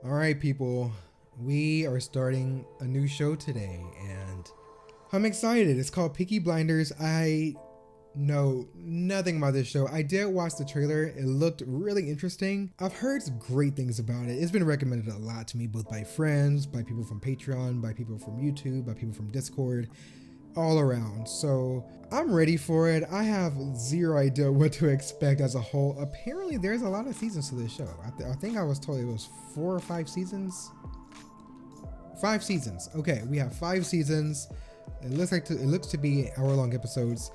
All right, people, we are starting a new show today, and I'm excited. It's called Peaky Blinders. I know nothing about this show. I did watch the trailer. It looked really interesting. I've heard great things about it. It's been recommended a lot to me, both by friends, by people from Patreon, by people from YouTube, by people from Discord, all around. So I'm ready for it. I have zero idea what to expect as a whole. Apparently there's a lot of seasons to this show. I think I was told it was 4 or 5 seasons. 5 seasons. Okay, we have 5 seasons. It looks to be hour-long episodes.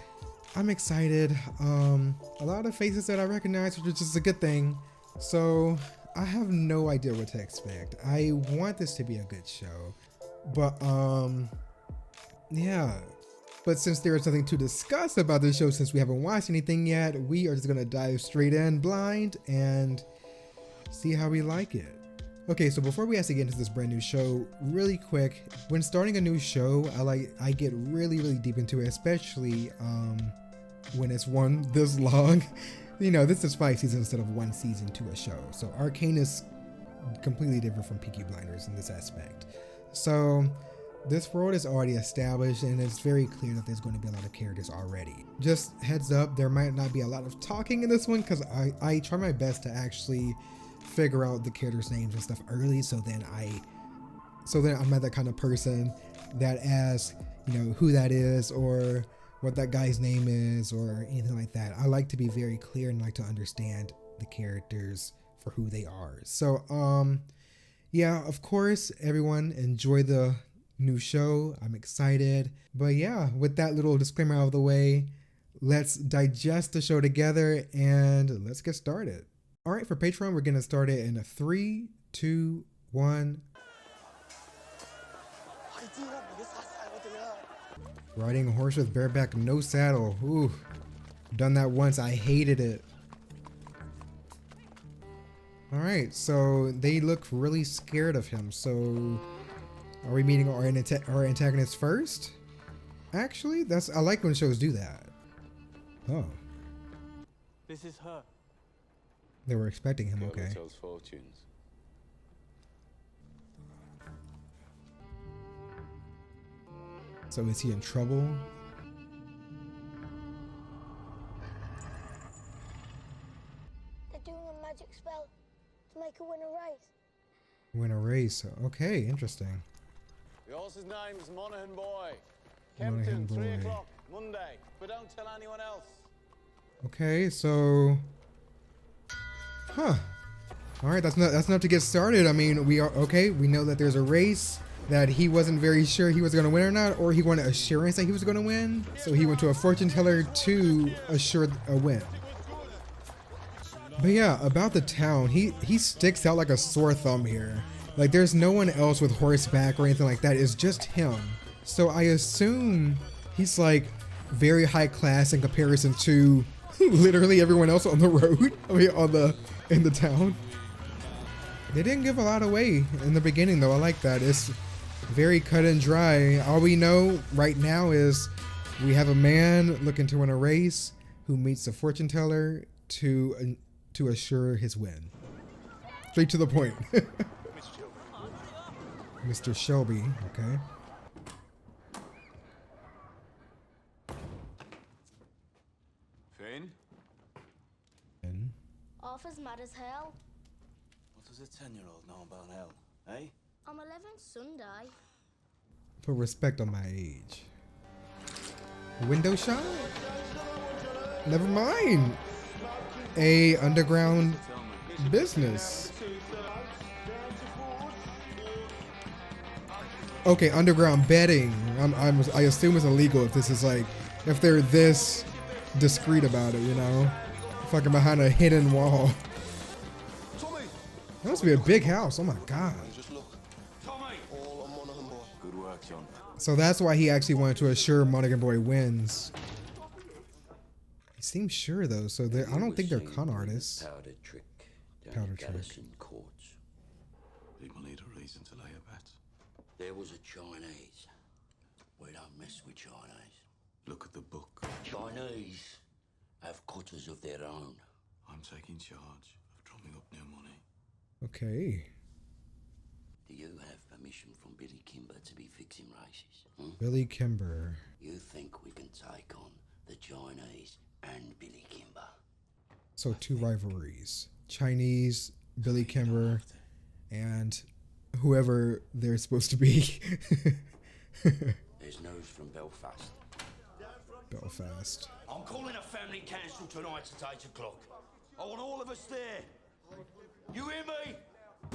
I'm excited. A lot of faces that I recognize, which is just a good thing. So I have no idea what to expect. I want this to be a good show, but yeah. But since there is nothing to discuss about this show, since we haven't watched anything yet, we are just gonna dive straight in blind and see how we like it. Okay, so before we actually get into this brand new show, really quick, when starting a new show, I get really deep into it, especially when it's one this long. You know, this is 5 seasons instead of 1 season to a show. So Arcane is completely different from Peaky Blinders in this aspect. So this world is already established, and it's very clear that there's going to be a lot of characters already. Just heads up, there might not be a lot of talking in this one because I try my best to actually figure out the characters' names and stuff early, so then I'm not that kind of person that asks, you know, who that is or what that guy's name is or anything like that. I like to be very clear and like to understand the characters for who they are. So yeah, of course, everyone enjoy the new show. I'm excited. But yeah, with that little disclaimer out of the way, let's digest the show together and let's get started. All right, for Patreon, we're gonna start it in a 3, 2, 1. Riding a horse with bareback, no saddle. Ooh, done that once. I hated it. All right, so they look really scared of him. So are we meeting our antagonist first? Actually, I like when shows do that. Oh. This is her. They were expecting him, okay. Tells fortunes. So is he in trouble? They're doing a magic spell to make her win a race. Win a race. Okay, interesting. The horse's name's Monaghan Boy. Monaghan Kempton, 3 Boy. o'clock, Monday. But don't tell anyone else. Okay, so, huh. All right, that's enough to get started. I mean, we know that there's a race that he wasn't very sure he was going to win or not, or he wanted assurance that he was going to win. So he went to a fortune teller to assure a win. But yeah, about the town, he sticks out like a sore thumb here. Like there's no one else with horseback or anything like that. It's just him. So I assume he's like very high class in comparison to literally everyone else on the road. I mean, in the town. They didn't give a lot away in the beginning though. I like that. It's very cut and dry. All we know right now is we have a man looking to win a race who meets a fortune teller to assure his win. Straight to the point. Mr. Shelby, okay. Finn? And Arthur's mad as hell. What does a 10-year-old know about hell, eh? I'm 11 Sunday. put respect on my age. Window shop? Never mind. A underground business. Okay, underground betting. I assume it's illegal if this is like, if they're this discreet about it, you know? Fucking behind a hidden wall. That must be a big house. Oh my god. Good work, John. So that's why he actually wanted to assure Monaghan Boy wins. He seems sure though, so I don't think they're con artists. Powder trick. Powder trick. Courts. People need a reason to lay a bet. There was a Chinese. We don't mess with Chinese. Look at the book. Chinese have cutters of their own. I'm taking charge of drumming up new money. Okay. to be fixing races. Hmm? Billy Kimber. You think we can take on the Chinese and Billy Kimber? So 2 rivalries. Chinese, Billy Kimber, and whoever they're supposed to be. There's news from Belfast. Belfast. I'm calling a family council tonight at 8 o'clock. I want all of us there. You hear me?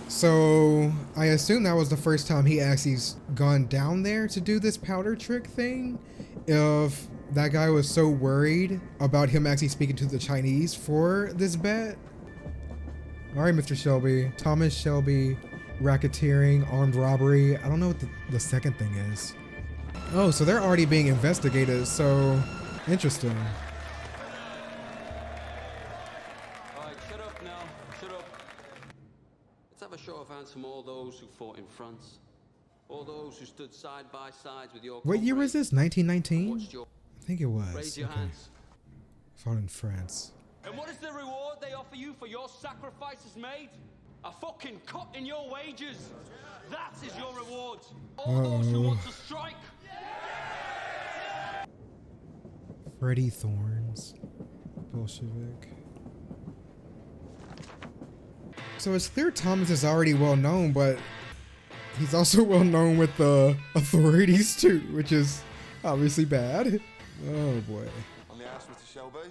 So I assume that was the first time he actually's gone down there to do this powder trick thing. If that guy was so worried about him actually speaking to the Chinese for this bet. All right, Mr. Shelby. Thomas Shelby, racketeering, armed robbery. I don't know what the second thing is. Oh, so they're already being investigated. So interesting. Alright, shut up now. Shut up. Let's have a show of hands from all those who fought in France. All those who stood side by side with your What year was this? 1919? Watched your... I think it was. Raise your Okay. hands. Fought in France. And what is the reward they offer you for your sacrifices made? A fucking cut in your wages. That is your reward. All those who want to strike. Freddie Thorns. Bolshevik. So it's clear Thomas is already well known, but he's also well known with the authorities too, which is obviously bad. Oh boy. On the house, Mr. Shelby.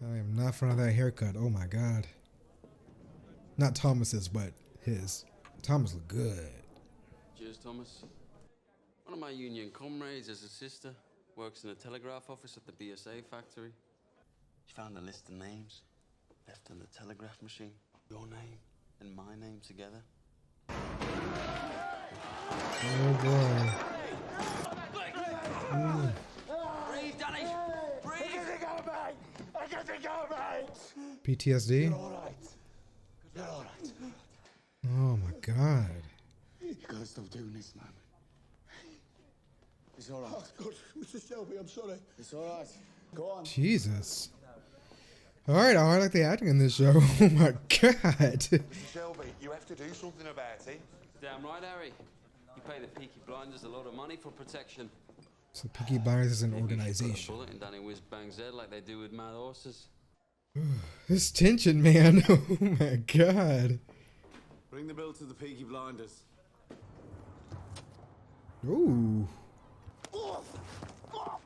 I am not fond of that haircut. Oh my god. Not Thomas's, but his. Thomas looked good. Cheers, Thomas. One of my union comrades has a sister. Works in a telegraph office at the BSA factory. She found a list of names left on the telegraph machine. Your name and my name together. Oh boy. Breathe, Danny! Breathe! PTSD? Alright. You're alright. Oh my god. You gotta stop doing this, man. It's alright. Oh, God, Mr. Shelby, I'm sorry. It's alright. Go on. Jesus. Alright, I like the acting in this show. Oh my god. Mr. Shelby, you have to do something about it. Damn right, Harry. You pay the Peaky Blinders a lot of money for protection. So Peaky Blinders is an Maybe we should put a organization. bullet in Danny Whiz Bang's head like they do with mad horses. This tension, man. Oh my god. Bring the bill to the Peaky Blinders. Ooh.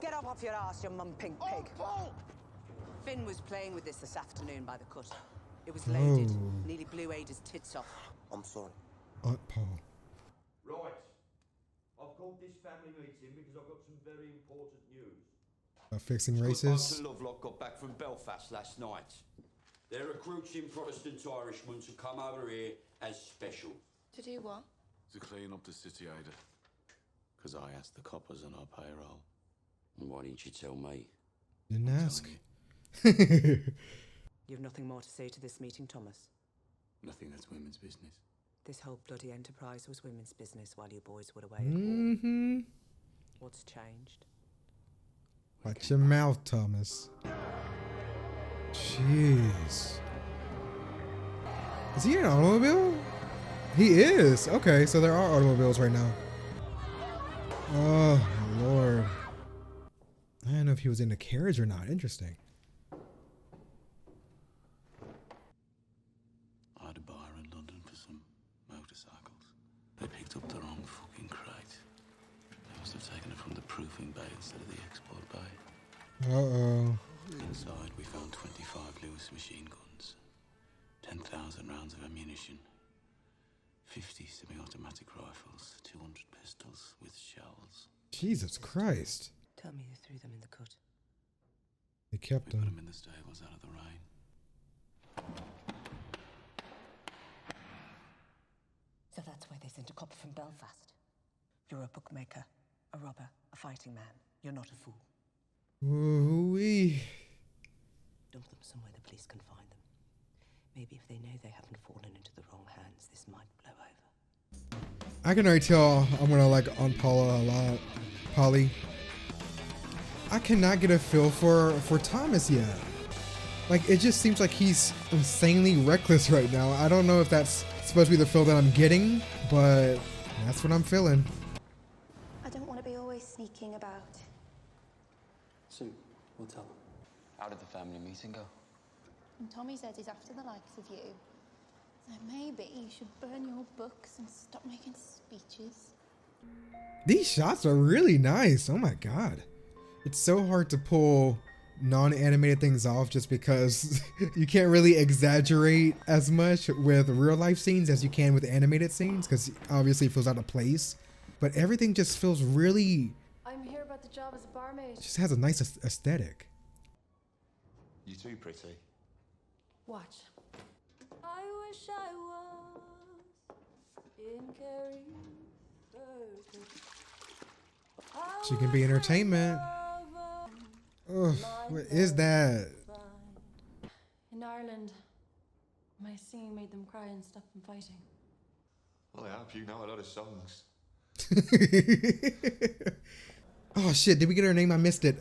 Get up off your ass, you mum-pink pig. Finn was playing with this afternoon by the cut. It was loaded. Oh. Nearly blew Ada's tits off. I'm sorry. Aunt Paul. Right. I've called this family meeting because I've got some very important news. Fixing Good races. bunch of Lovelock got back from Belfast last night. They're recruiting Protestant Irishmen to come over here as special. To do what? To clean up the city, Ada. Because I asked the coppers on our payroll. And why didn't you tell me? Didn't ask. You've nothing more to say to this meeting, Thomas? Nothing that's women's business. This whole bloody enterprise was women's business while you boys were away at war. Mm-hmm. What's changed? Watch your mouth, Thomas. Jeez. Is he in an automobile? He is. Okay, so there are automobiles right now. Oh, my Lord. I don't know if he was in a carriage or not. Interesting. I had a bar in London for some motorcycles. They picked up the wrong fucking crate. They must have taken it from the proofing bay instead of the export bay. Uh-oh. Inside, we found 25 Lewis machine guns, 10,000 rounds of ammunition, 50 semi-automatic rifles, 200 pistols with shells. Jesus Christ. Tell me you threw them in the cut. They kept We put them him. in the stables out of the rain. So that's why they sent a copper from Belfast. You're a bookmaker, a robber, a fighting man. You're not a fool. Ooh-wee. Dump them somewhere the police can find them. Maybe if they know they haven't fallen into the wrong hands, this might blow over. I can already tell I'm gonna like Aunt Paula a lot. Polly. I cannot get a feel for Thomas yet. Like, it just seems like he's insanely reckless right now. I don't know if that's supposed to be the feel that I'm getting, but That's what I'm feeling. I don't want to be always sneaking about. Soon, we'll tell them. How did the family meeting go? And Tommy says he's after the likes of you. So maybe you should burn your books and stop making speeches. These shots are really nice. Oh my god. It's so hard to pull non-animated things off just because you can't really exaggerate as much with real life scenes as you can with animated scenes, because obviously it feels out of place. But everything just feels really... I'm here about the job as a barmaid. Just has a nice aesthetic. You too pretty. Watch. I wish I was in Kerry. She can be entertainment. Ugh, what is that? In Ireland, my singing made them cry and stop them fighting. Well, I hope you know a lot of songs. Oh shit, did we get her name? I missed it.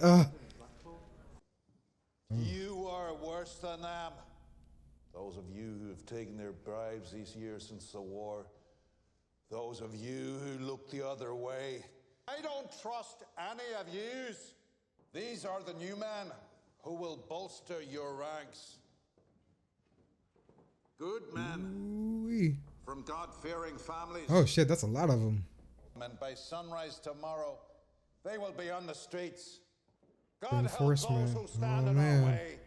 You are worse than them. Those of you who have taken their bribes these years since the war. Those of you who look the other way. I don't trust any of yous. These are the new men who will bolster your ranks. Good men Ooh-wee. from God-fearing families. Oh shit, that's a lot of them. And by sunrise tomorrow, they will be on the streets. God help Enforcement. those who stand Oh, in our man. way.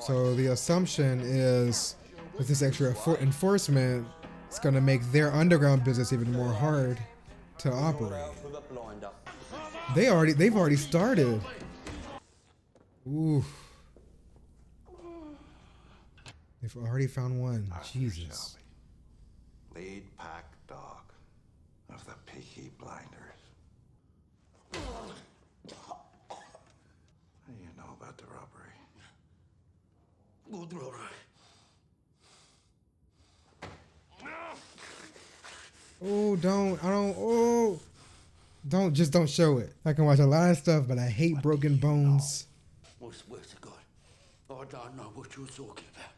So the assumption is with this extra enforcement, it's gonna make their underground business even more hard to operate. They've already started. Ooh. They've already found one. Jesus. Lead pack dog of the Peaky Blinders. What do you know about the robbery? Good robbery. Oh, don't show it. I can watch a lot of stuff, but I hate broken bones. I swear to God, I don't know what you're talking about.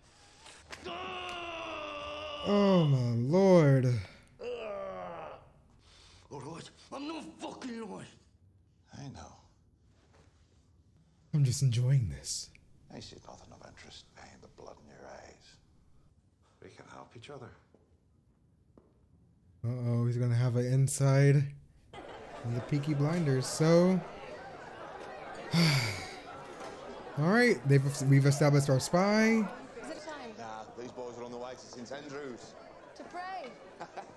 Oh my lord. All right, I'm not fucking lying. I know. I'm just enjoying this. I see nothing of interest behind the blood in your eyes. We can help each other. Uh-oh, he's gonna have an inside on the Peaky Blinders. So, all right, we've established our spy. Is it time Nah, these boys are on the way to St Andrews. to pray?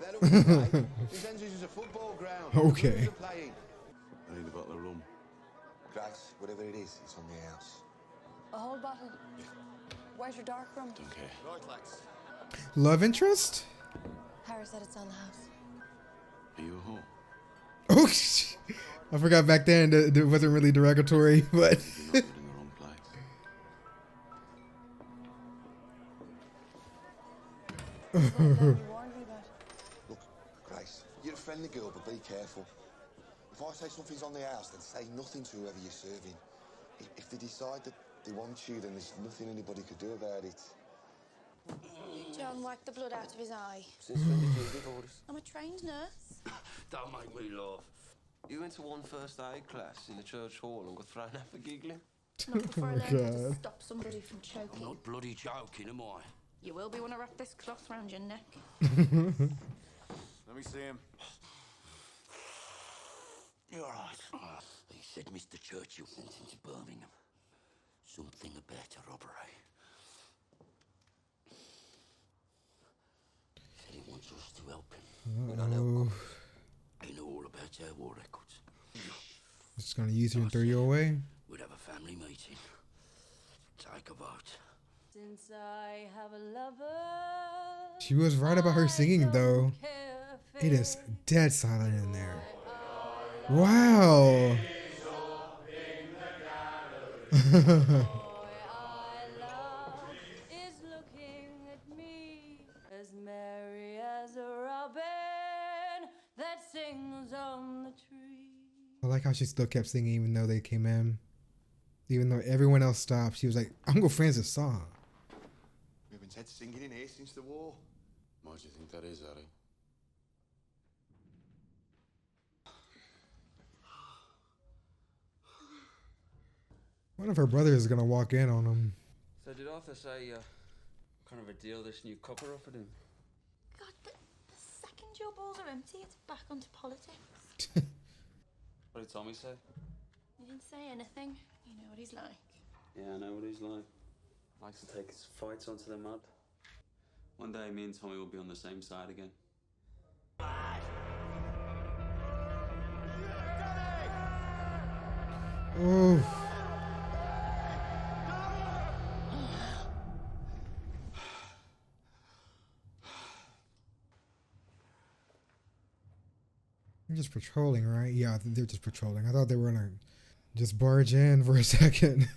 That'll be fine. St Andrews is a football ground. Okay. Who's playing? I need a bottle of rum. Grace, whatever it is, it's on the house. A whole bottle. Where's your dark rum? Don't care. Right, lads. Love interest? Harry said it's on the house. Are you a whore? Oh, I forgot back then that it wasn't really derogatory, but. You're not in the wrong place. Look, Grace, you're a friendly girl, but be careful. If I say something's on the house, then say nothing to whoever you're serving. If they decide that they want you, then there's nothing anybody could do about it. John wiped the blood out of his eye. Since when did you give orders? I'm a trained nurse. Don't make me laugh. You went to one first aid class in the church hall and got thrown out for giggling? Not before I learned how to stop somebody from I'm choking. not bloody joking, am I? You will be when I wrap this cloth round your neck. Let me see him. You're right. He said Mr. Churchill sent him to Birmingham. Something about a robbery. He said he wants us to help him. We don't help him. He know all about our war records. Just gonna use you and throw you away. We'd have a family meeting. Take a vote. Since I have a lover. She was right about her singing, though. It is dead silent in there. Wow. Is looking at me as merry as a robin that sings on the tree. I like how she still kept singing even though they came in. Even though everyone else stopped, she was like, I'm gonna friends this song. We've been said singing in here since the war. Why do you think that is, Harry? One of her brothers is gonna walk in on him. So did Arthur say, kind of a deal this new copper offered him? God, the second your balls are empty, it's back onto politics. What did Tommy say? He didn't say anything. You know what he's like. Yeah, I know what he's like. Likes to take his fights onto the mud. One day, me and Tommy will be on the same side again. Oh. They're just patrolling, right? Yeah, they're just patrolling. I thought they were gonna just barge in for a second.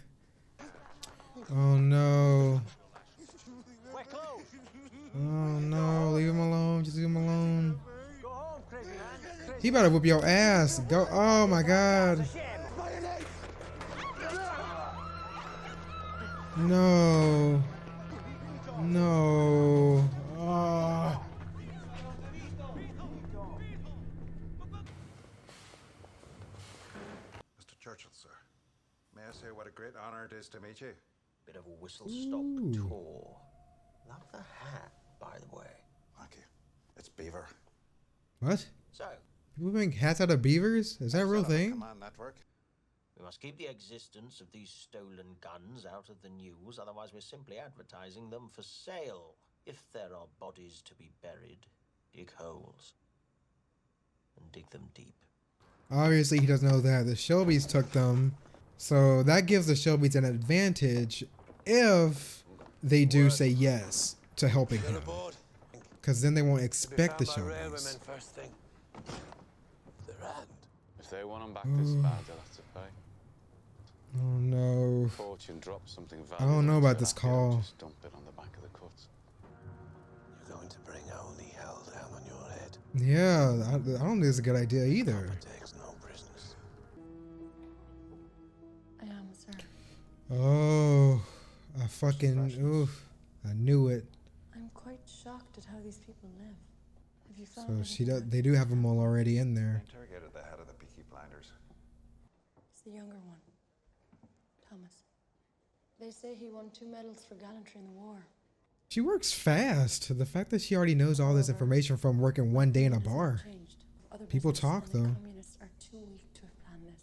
Oh no. Oh no, leave him alone. Just leave him alone. He better whoop your ass. Go. Oh my god. No. No. Oh. Mr. Churchill, sir. May I say what a great honor it is to meet you? Bit of a whistle-stop tour. Love the hat, by the way. Thank you. It's Beaver. What? So, People make hats out of beavers? Is that a real thing? Command network. we must keep the existence of these stolen guns out of the news, otherwise we're simply advertising them for sale. If there are bodies to be buried, dig holes. And dig them deep. Obviously, he doesn't know that. The Shelbys took them. So that gives the Shelbys an advantage if they do say yes to helping him. Because then they won't expect the Shelbys. If they want them back this bad, they'll have to pay. Oh no. Fortune drops something I valuable. don't know about this call. Just dump it on the back of the cut. You're going to bring holy hell down on your head. Yeah, I don't think it's a good idea either. Takes no prisoners. I am, sir. Oh, I fucking, oof. I knew it. I'm quite shocked at how these people live. Have you found So she does, they do have them all already in there. Interrogated the head of the Peaky Blinders. It's the younger one, Thomas. They say he won 2 medals for gallantry in the war. She works fast. The fact that she already knows all this information from working one day in a bar. People talk though. The communists are too weak to have planned this.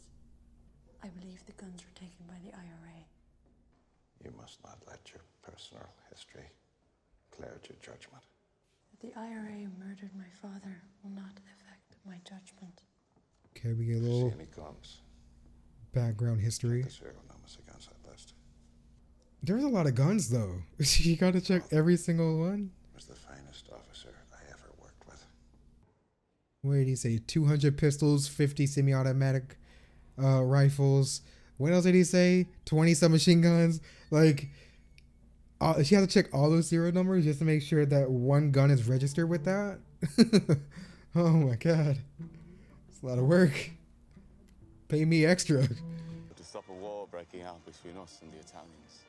I believe the guns were taken by the IRA. You must not let your personal history cloud your judgment. That the IRA murdered my father will not affect my judgment. Okay, we get a See little any guns? background history. The serial numbers against that list. There's a lot of guns though. You gotta check every single one. Was the finest officer I ever worked with. What did he say? 200 pistols, 50 semi-automatic rifles. What else did he say? 20 submachine guns. Like, she has to check all those serial numbers just to make sure that one gun is registered with that. Oh my god, it's a lot of work. Pay me extra. To stop a war breaking out between us and the Italians,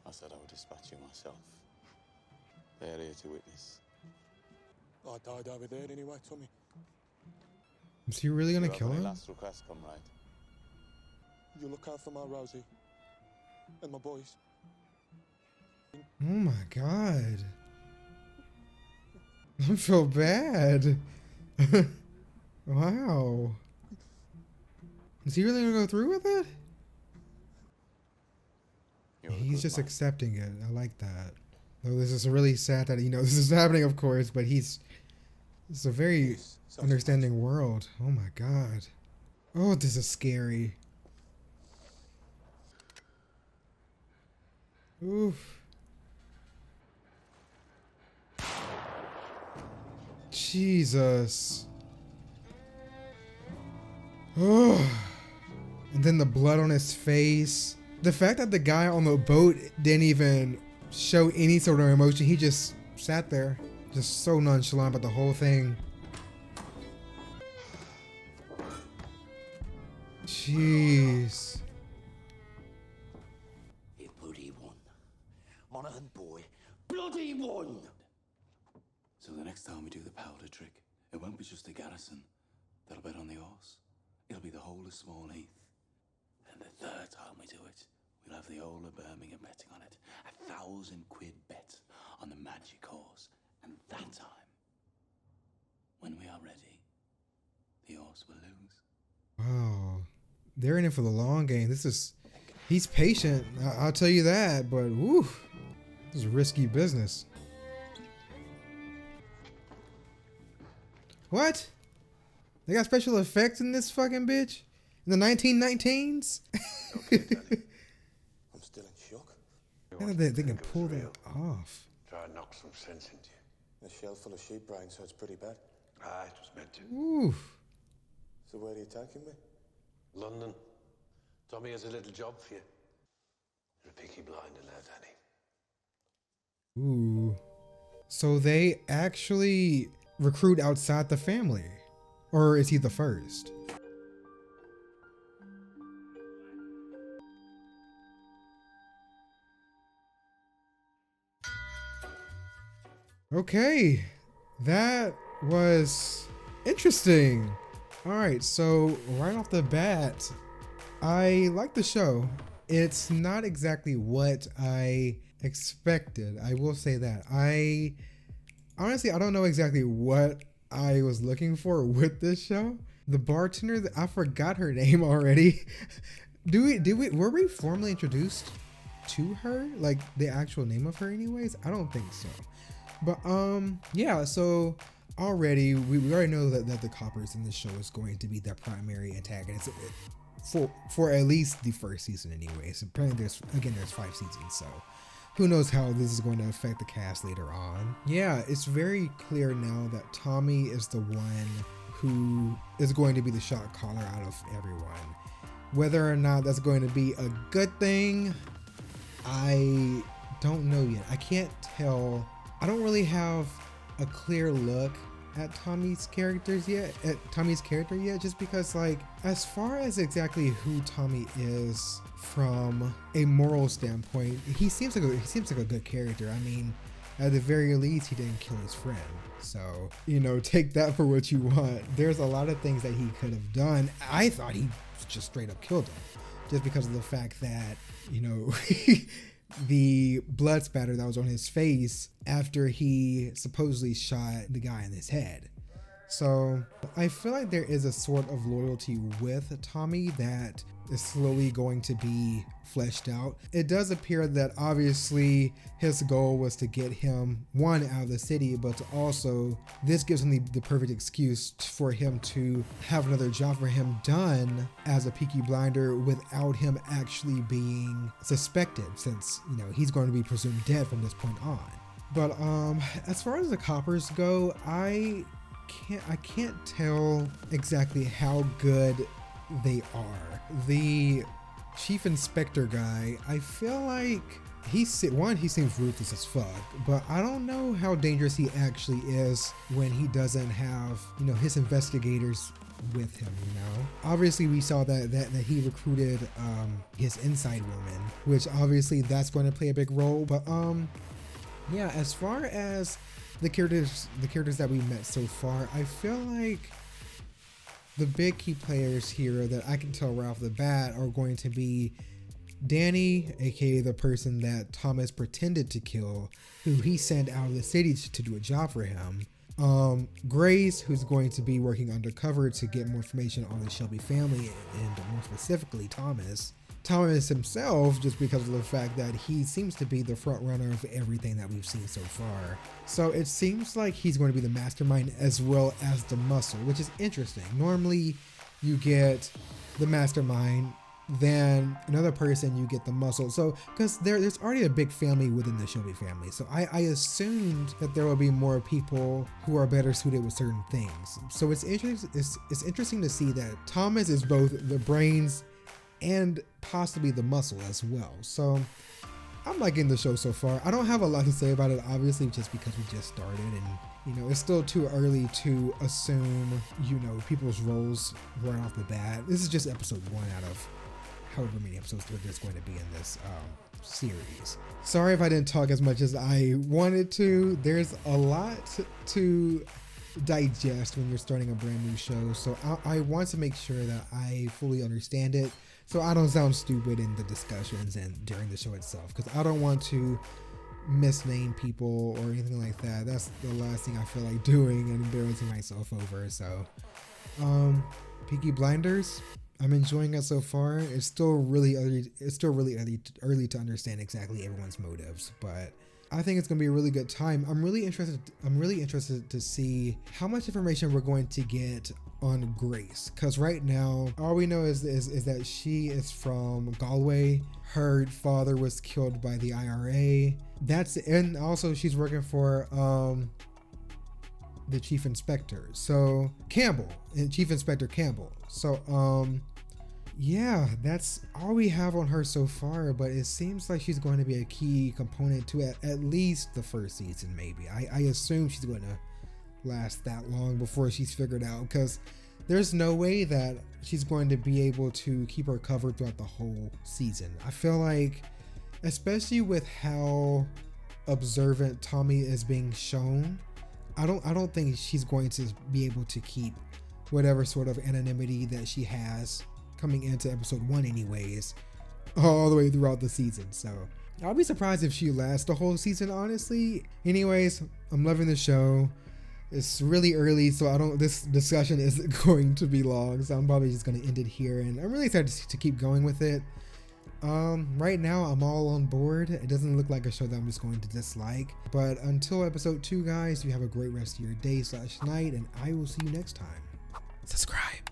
I said I would dispatch you myself. They are here to witness. I died over there anyway, Tommy. Is he really gonna Do you kill have any him? last request, comrade? You look out for my Rosie and my boys. Oh my god. I feel bad. Wow. Is he really gonna go through with it? He's just accepting it. I like that. Though this is really sad that, you know, this is happening, of course, but it's a very understanding world. Oh my god. Oh, this is scary. Oof. Jesus. Oh. And then the blood on his face. The fact that the guy on the boat didn't even show any sort of emotion. He just sat there. Just so nonchalant about the whole thing. Jeez. He bloody won. Monaghan boy, bloody won! So the next time we do the powder trick, it won't be just a garrison that'll bet on the horse. It'll be the whole of Small Heath. Then the third time we do it, we'll have the whole of Birmingham betting on it. £1,000 bet on the magic horse. And that time, when we are ready, the horse will lose. Wow. They're in it for the long game. He's patient, I'll tell you that, but woo, this is risky business. What? They got special effects in this fucking bitch? In the 1919s? I'm still in shock. Yeah, they can pull that off. Try and knock some sense into you. A shell full of sheep brains, so it's pretty bad. Ah, it was meant to. Ooh. So where are you taking me? London. Tommy has a little job for you. You're a Peaky Blinder now, Danny. Ooh. So they actually recruit outside the family? Or is he the first? Okay, that was interesting. All right, so right off the bat, I like the show. It's not exactly what I expected. I will say that. Honestly, I don't know exactly what I was looking for with this show. The bartender, I forgot her name already. Were we formally introduced to her? Like the actual name of her anyways? I don't think so. But yeah, so already we already know that the coppers in this show is going to be the primary antagonist for at least the first season anyways. Apparently there's 5 seasons, so who knows how this is going to affect the cast later on. Yeah, it's very clear now that Tommy is the one who is going to be the shot caller out of everyone. Whether or not that's going to be a good thing, I don't know yet. I can't tell. I don't really have a clear look at Tommy's character yet, just because, like, as far as exactly who Tommy is from a moral standpoint, he seems like a good character. I mean, at the very least, he didn't kill his friend. So, you know, take that for what you want. There's a lot of things that he could have done. I thought he just straight up killed him, just because of the fact that, you know, the blood spatter that was on his face after he supposedly shot the guy in his head. So I feel like there is a sort of loyalty with Tommy that is slowly going to be fleshed out. It does appear that obviously his goal was to get him out of the city, but also this gives him the perfect excuse for him to have another job for him done as a Peaky Blinder without him actually being suspected, since, you know, he's going to be presumed dead from this point on. But as far as the coppers go, I can't tell exactly how good they are. The chief inspector guy, I feel like he seems ruthless as fuck, but I don't know how dangerous he actually is when he doesn't have, you know, his investigators with him, you know. Obviously we saw that he recruited his inside woman, which obviously that's going to play a big role. But yeah, as far as the characters that we met so far, I feel like the big key players here that I can tell right off the bat are going to be Danny, aka the person that Thomas pretended to kill, who he sent out of the city to do a job for him. Grace, who's going to be working undercover to get more information on the Shelby family, and more specifically Thomas. Thomas himself, just because of the fact that he seems to be the front runner of everything that we've seen so far. So it seems like he's going to be the mastermind as well as the muscle, which is interesting. Normally you get the mastermind, then another person, you get the muscle. So because there's already a big family within the Shelby family, so I assumed that there will be more people who are better suited with certain things. So it's interesting to see that Thomas is both the brains and possibly the muscle as well. So I'm liking the show so far. I don't have a lot to say about it, obviously, just because we just started, and, you know, it's still too early to assume, you know, people's roles right off the bat. This is just episode 1 out of however many episodes there's going to be in this series. Sorry if I didn't talk as much as I wanted to. There's a lot to digest when you're starting a brand new show, so I want to make sure that I fully understand it so I don't sound stupid in the discussions and during the show itself, because I don't want to misname people or anything like that. That's the last thing I feel like doing and embarrassing myself over. So Peaky Blinders, I'm enjoying it so far. It's still really early to understand exactly everyone's motives, but I think it's gonna be a really good time. I'm really interested to see how much information we're going to get on Grace, because right now all we know is that she is from Galway. Her father was killed by the IRA. And also she's working for the Chief Inspector, so Chief Inspector Campbell. So yeah, that's all we have on her so far, but it seems like she's going to be a key component to at least the first season, maybe. I assume she's going to last that long before she's figured out, because there's no way that she's going to be able to keep her covered throughout the whole season. I feel like, especially with how observant Tommy is being shown, I don't think she's going to be able to keep whatever sort of anonymity that she has coming into episode 1 anyways, all the way throughout the season. So I'll be surprised if she lasts the whole season, honestly. Anyways, I'm loving the show. It's really early, so this discussion isn't going to be long, so I'm probably just going to end it here, and I'm really excited to keep going with it. Right now I'm all on board. It doesn't look like a show that I'm just going to dislike, but until episode 2, guys, you have a great rest of your day/night, and I will see you next time. Subscribe.